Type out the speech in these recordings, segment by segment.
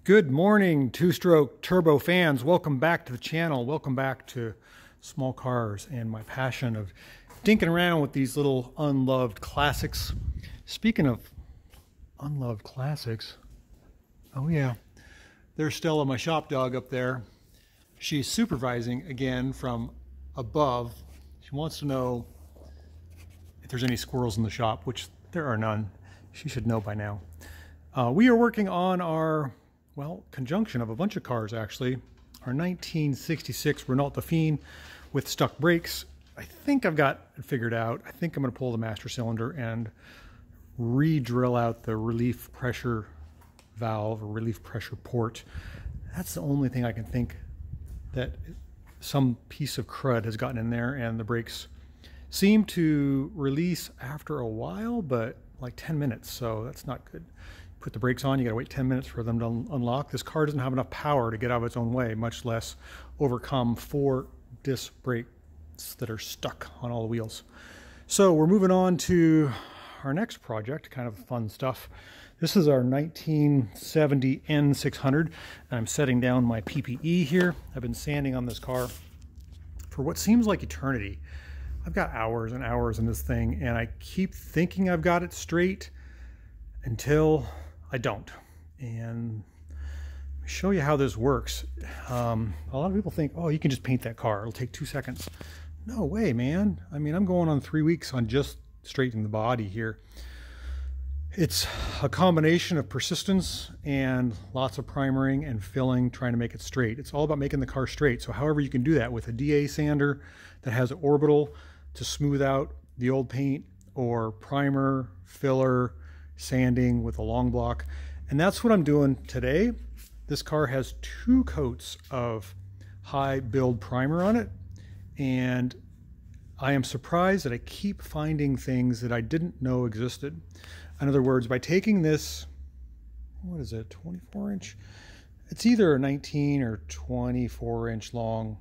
Good morning, two-stroke turbo fans. Welcome back to the channel. Welcome back to small cars and my passion of dinking around with these little unloved classics. Speaking of unloved classics, oh yeah, there's Stella, my shop dog up there. She's supervising again from above. She wants to know if there's any squirrels in the shop, which there are none. She should know by now. We are working on our conjunction of a bunch of cars actually. Our 1966 Renault Dauphine with stuck brakes. I think I've got it figured out. I think I'm going to pull the master cylinder and re-drill out the relief pressure valve or relief pressure port. That's the only thing I can think that some piece of crud has gotten in there, and the brakes seem to release after a while, but like 10 minutes, so that's not good. Put the brakes on, you gotta wait 10 minutes for them to unlock. This car doesn't have enough power to get out of its own way, much less overcome 4 disc brakes that are stuck on all the wheels. So we're moving on to our next project, kind of fun stuff. This is our 1970 N600, and I'm setting down my PPE here. I've been sanding on this car for what seems like eternity. I've got hours and hours in this thing, and I keep thinking I've got it straight until I don't. And let me show you how this works. A lot of people think, oh, you can just paint that car. It'll take 2 seconds. No way, man. I mean, I'm going on 3 weeks on just straightening the body here. It's a combination of persistence and lots of primering and filling, trying to make it straight. It's all about making the car straight. So however you can do that with a DA sander that has an orbital to smooth out the old paint, or primer, filler, sanding with a long block. And that's what I'm doing today. This car has 2 coats of high build primer on it, and I am surprised that I keep finding things that I didn't know existed. In other words, by taking this, what is it, 24 inch? It's either a 19 or 24 inch long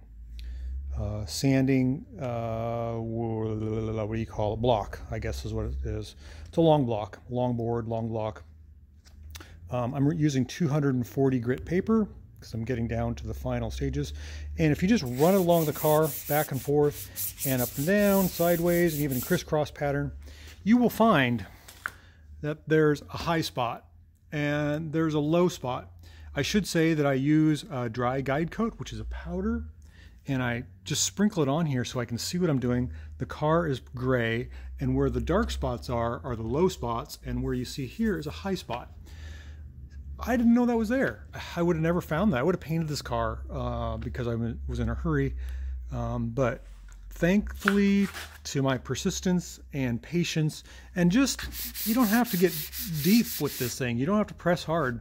sanding, what do you call it? Block, I guess is what it is. It's a long block, long board, long block. I'm using 240 grit paper because I'm getting down to the final stages. And if you just run it along the car, back and forth, and up and down, sideways, and even crisscross pattern, you will find that there's a high spot and there's a low spot. I should say that I use a dry guide coat, which is a powder, and I just sprinkle it on here so I can see what I'm doing. The car is gray, and where the dark spots are the low spots, and where you see here is a high spot. I didn't know that was there. I would have never found that. I would have painted this car because I was in a hurry, but thankfully to my persistence and patience, and just, you don't have to get deep with this thing. You don't have to press hard.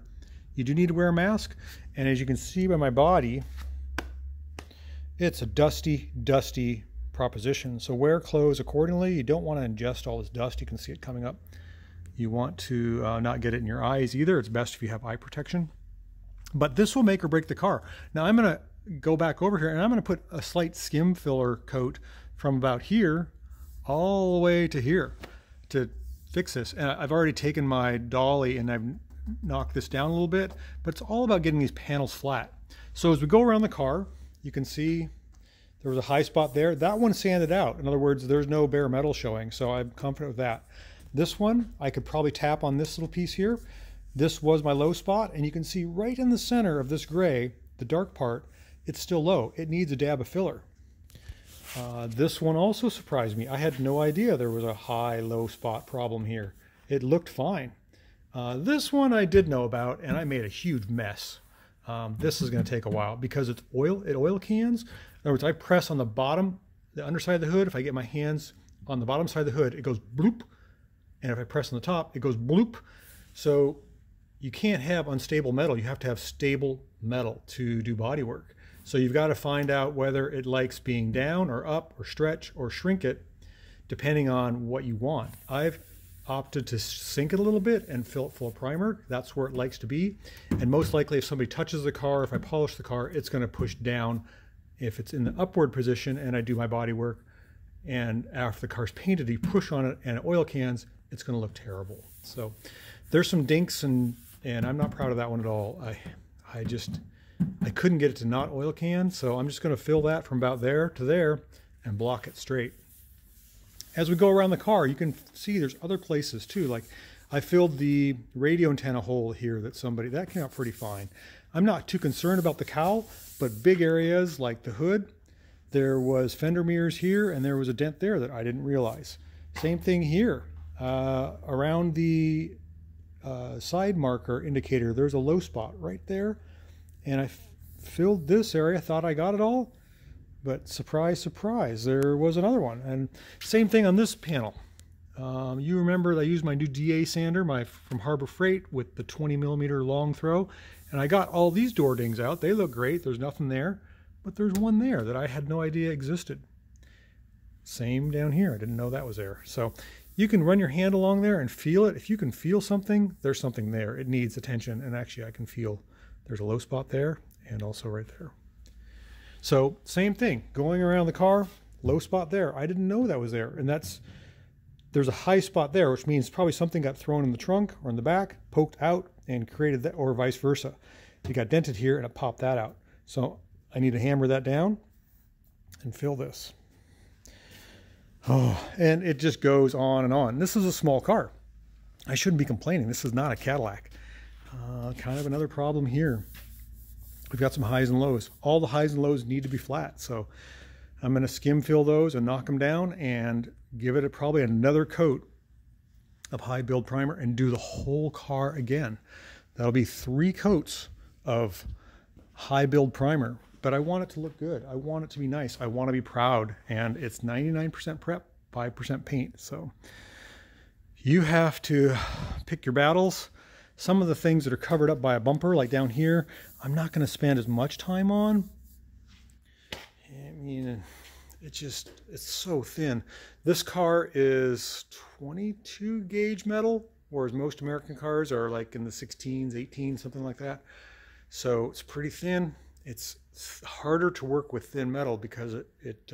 You do need to wear a mask, and as you can see by my body, it's a dusty proposition. So wear clothes accordingly. You don't want to ingest all this dust. You can see it coming up. You want to not get it in your eyes either. It's best if you have eye protection. But this will make or break the car. Now I'm going to go back over here, and I'm going to put a slight skim filler coat from about here all the way to here to fix this. And I've already taken my dolly and I've knocked this down a little bit, but it's all about getting these panels flat. So as we go around the car, you can see there was a high spot there. That one sanded out. In other words, there's no bare metal showing, so I'm confident with that. This one, I could probably tap on this little piece here. This was my low spot, and you can see right in the center of this gray, the dark part, it's still low. It needs a dab of filler. This one also surprised me. I had no idea there was a high-low spot problem here. It looked fine. This one I did know about, and I made a huge mess. This is going to take a while because it's oil. It oil cans. In other words, I press on the bottom, the underside of the hood. If I get my hands on the bottom side of the hood, it goes bloop. And if I press on the top, it goes bloop. So you can't have unstable metal. You have to have stable metal to do body work. So you've got to find out whether it likes being down or up or stretch or shrink it, depending on what you want. I've opted to sink it a little bit and fill it full of primer. That's where it likes to be. And most likely if somebody touches the car, if I polish the car, it's going to push down. If it's in the upward position and I do my body work, and after the car's painted, you push on it and it oil cans, it's going to look terrible. So there's some dinks, and I'm not proud of that one at all. I couldn't get it to not oil can, so I'm just going to fill that from about there to there and block it straight. As we go around the car, you can see there's other places too. Like I filled the radio antenna hole here that came out pretty fine. I'm not too concerned about the cowl, but big areas like the hood, there was fender mirrors here and there was a dent there that I didn't realize. Same thing here. Around the side marker indicator, there's a low spot right there. And I filled this area, thought I got it all, but surprise, surprise, there was another one. And same thing on this panel. You remember I used my new DA sander from Harbor Freight with the 20mm long throw, and I got all these door dings out. They look great, there's nothing there, but there's one there that I had no idea existed. Same down here, I didn't know that was there. So you can run your hand along there and feel it. If you can feel something, there's something there. It needs attention, and actually I can feel there's a low spot there and also right there. So same thing, going around the car, low spot there. I didn't know that was there. And there's a high spot there, which means probably something got thrown in the trunk or in the back, poked out and created that, or vice versa. It got dented here and it popped that out. So I need to hammer that down and fill this. Oh, and it just goes on and on. This is a small car. I shouldn't be complaining. This is not a Cadillac. Kind of another problem here. We've got some highs and lows. All the highs and lows need to be flat. So I'm going to skim fill those and knock them down and give it probably another coat of high build primer and do the whole car again. That'll be 3 coats of high build primer, but I want it to look good. I want it to be nice. I want to be proud, and it's 99% prep, 5% paint. So you have to pick your battles. Some of the things that are covered up by a bumper, like down here, I'm not going to spend as much time on. I mean, it's so thin. This car is 22 gauge metal, whereas most American cars are like in the 16s, 18s, something like that. So it's pretty thin. It's harder to work with thin metal because it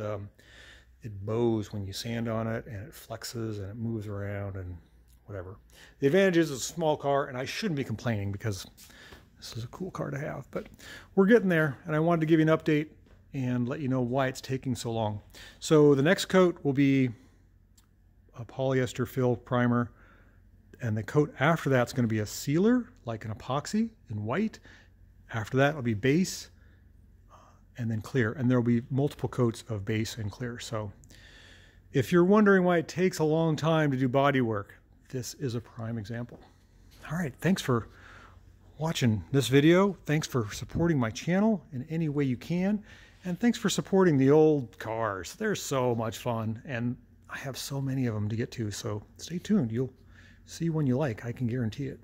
bows when you sand on it, and it flexes and it moves around and whatever. The advantage is it's a small car, and I shouldn't be complaining because this is a cool car to have, but we're getting there, and I wanted to give you an update and let you know why it's taking so long. So the next coat will be a polyester fill primer, and the coat after that's going to be a sealer, like an epoxy in white. After that, it'll be base and then clear, and there will be multiple coats of base and clear. So if you're wondering why it takes a long time to do body work, this is a prime example. All right, thanks for watching this video. Thanks for supporting my channel in any way you can. And thanks for supporting the old cars. They're so much fun, and I have so many of them to get to. So stay tuned. You'll see one you like, I can guarantee it.